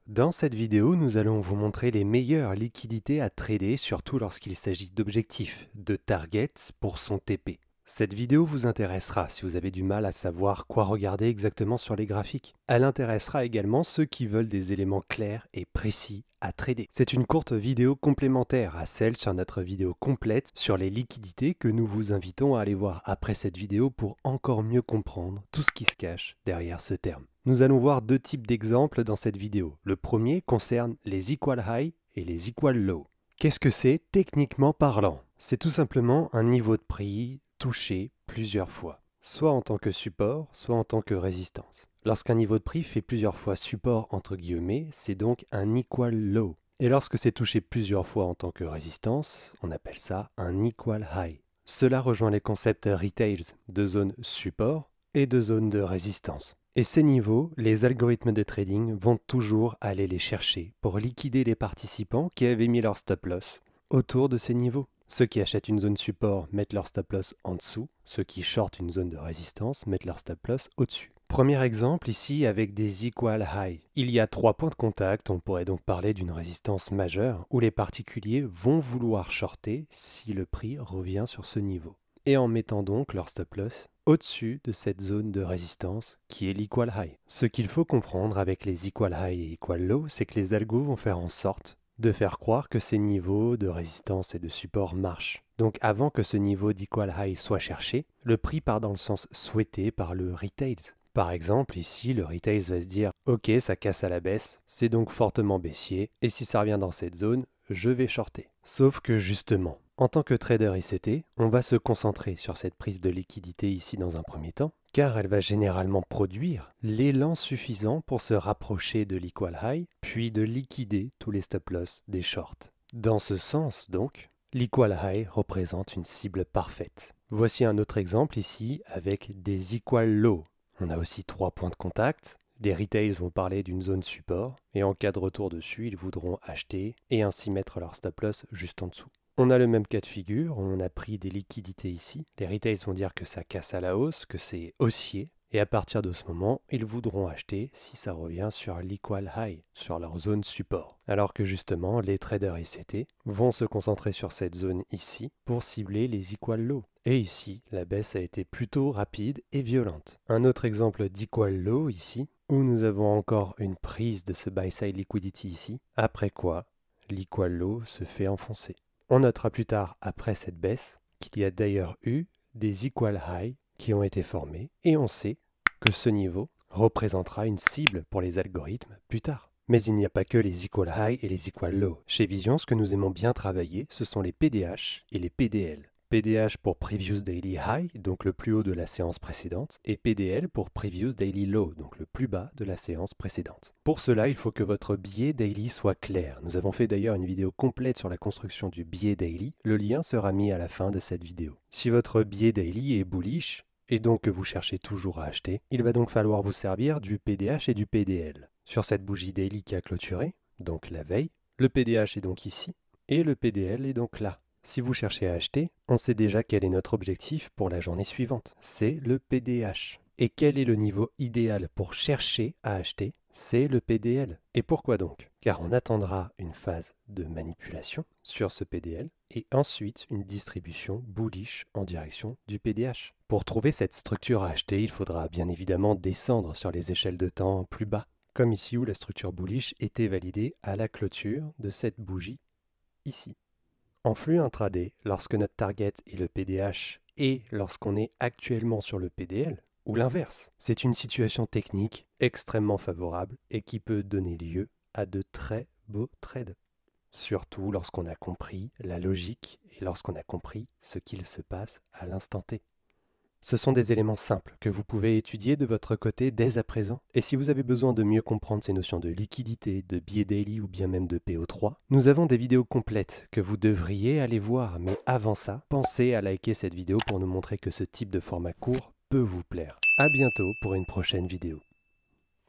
Dans cette vidéo, nous allons vous montrer les meilleures liquidités à trader, surtout lorsqu'il s'agit d'objectifs, de targets pour son TP. Cette vidéo vous intéressera si vous avez du mal à savoir quoi regarder exactement sur les graphiques. Elle intéressera également ceux qui veulent des éléments clairs et précis à trader. C'est une courte vidéo complémentaire à celle sur notre vidéo complète sur les liquidités que nous vous invitons à aller voir après cette vidéo pour encore mieux comprendre tout ce qui se cache derrière ce terme. Nous allons voir deux types d'exemples dans cette vidéo. Le premier concerne les equal high et les equal low. Qu'est-ce que c'est techniquement parlant? C'est tout simplement un niveau de prix touché plusieurs fois, soit en tant que support, soit en tant que résistance. Lorsqu'un niveau de prix fait plusieurs fois support entre guillemets, c'est donc un equal low. Et lorsque c'est touché plusieurs fois en tant que résistance, on appelle ça un equal high. Cela rejoint les concepts retails de zone support et de zone de résistance. Et ces niveaux, les algorithmes de trading vont toujours aller les chercher pour liquider les participants qui avaient mis leur stop loss autour de ces niveaux. Ceux qui achètent une zone support mettent leur stop loss en dessous, ceux qui shortent une zone de résistance mettent leur stop loss au-dessus. Premier exemple ici avec des equal high. Il y a 3 points de contact, on pourrait donc parler d'une résistance majeure où les particuliers vont vouloir shorter si le prix revient sur ce niveau. Et en mettant donc leur stop loss au-dessus de cette zone de résistance qui est l'equal high. Ce qu'il faut comprendre avec les equal high et equal low, c'est que les algos vont faire en sorte de faire croire que ces niveaux de résistance et de support marchent. Donc avant que ce niveau d'equal high soit cherché, le prix part dans le sens souhaité par le retails. Par exemple, ici, le retails va se dire « Ok, ça casse à la baisse, c'est donc fortement baissier, et si ça revient dans cette zone, je vais shorter. » Sauf que justement, en tant que trader ICT, on va se concentrer sur cette prise de liquidité ici dans un premier temps, car elle va généralement produire l'élan suffisant pour se rapprocher de l'equal high, puis de liquider tous les stop loss des shorts. Dans ce sens donc, l'equal high représente une cible parfaite. Voici un autre exemple ici avec des equal low. On a aussi 3 points de contact. Les retails vont parler d'une zone support, et en cas de retour dessus, ils voudront acheter et ainsi mettre leur stop loss juste en dessous. On a le même cas de figure, on a pris des liquidités ici. Les retails vont dire que ça casse à la hausse, que c'est haussier. Et à partir de ce moment, ils voudront acheter si ça revient sur l'equal high, sur leur zone support. Alors que justement, les traders ICT vont se concentrer sur cette zone ici pour cibler les equal low. Et ici, la baisse a été plutôt rapide et violente. Un autre exemple d'equal low ici, où nous avons encore une prise de ce buy-side liquidity ici, après quoi l'equal low se fait enfoncer. On notera plus tard, après cette baisse, qu'il y a d'ailleurs eu des equal high qui ont été formés, et on sait que ce niveau représentera une cible pour les algorithmes plus tard. Mais il n'y a pas que les equal high et les equal low. Chez Vision, ce que nous aimons bien travailler, ce sont les PDH et les PDL. PDH pour Previous Daily High, donc le plus haut de la séance précédente, et PDL pour Previous Daily Low, donc le plus bas de la séance précédente. Pour cela, il faut que votre biais daily soit clair. Nous avons fait d'ailleurs une vidéo complète sur la construction du biais daily. Le lien sera mis à la fin de cette vidéo. Si votre biais daily est bullish, et donc que vous cherchez toujours à acheter, il va donc falloir vous servir du PDH et du PDL. Sur cette bougie daily qui a clôturé, donc la veille, le PDH est donc ici, et le PDL est donc là. Si vous cherchez à acheter, on sait déjà quel est notre objectif pour la journée suivante. C'est le PDH. Et quel est le niveau idéal pour chercher à acheter? C'est le PDL. Et pourquoi donc? Car on attendra une phase de manipulation sur ce PDL et ensuite une distribution bullish en direction du PDH. Pour trouver cette structure à acheter, il faudra bien évidemment descendre sur les échelles de temps plus bas, comme ici où la structure bullish était validée à la clôture de cette bougie ici. En flux intraday, lorsque notre target est le PDH et lorsqu'on est actuellement sur le PDL, ou l'inverse, c'est une situation technique extrêmement favorable et qui peut donner lieu à de très beaux trades. Surtout lorsqu'on a compris la logique et lorsqu'on a compris ce qu'il se passe à l'instant T. Ce sont des éléments simples que vous pouvez étudier de votre côté dès à présent. Et si vous avez besoin de mieux comprendre ces notions de liquidité, de biais daily ou bien même de PO3, nous avons des vidéos complètes que vous devriez aller voir. Mais avant ça, pensez à liker cette vidéo pour nous montrer que ce type de format court peut vous plaire. À bientôt pour une prochaine vidéo.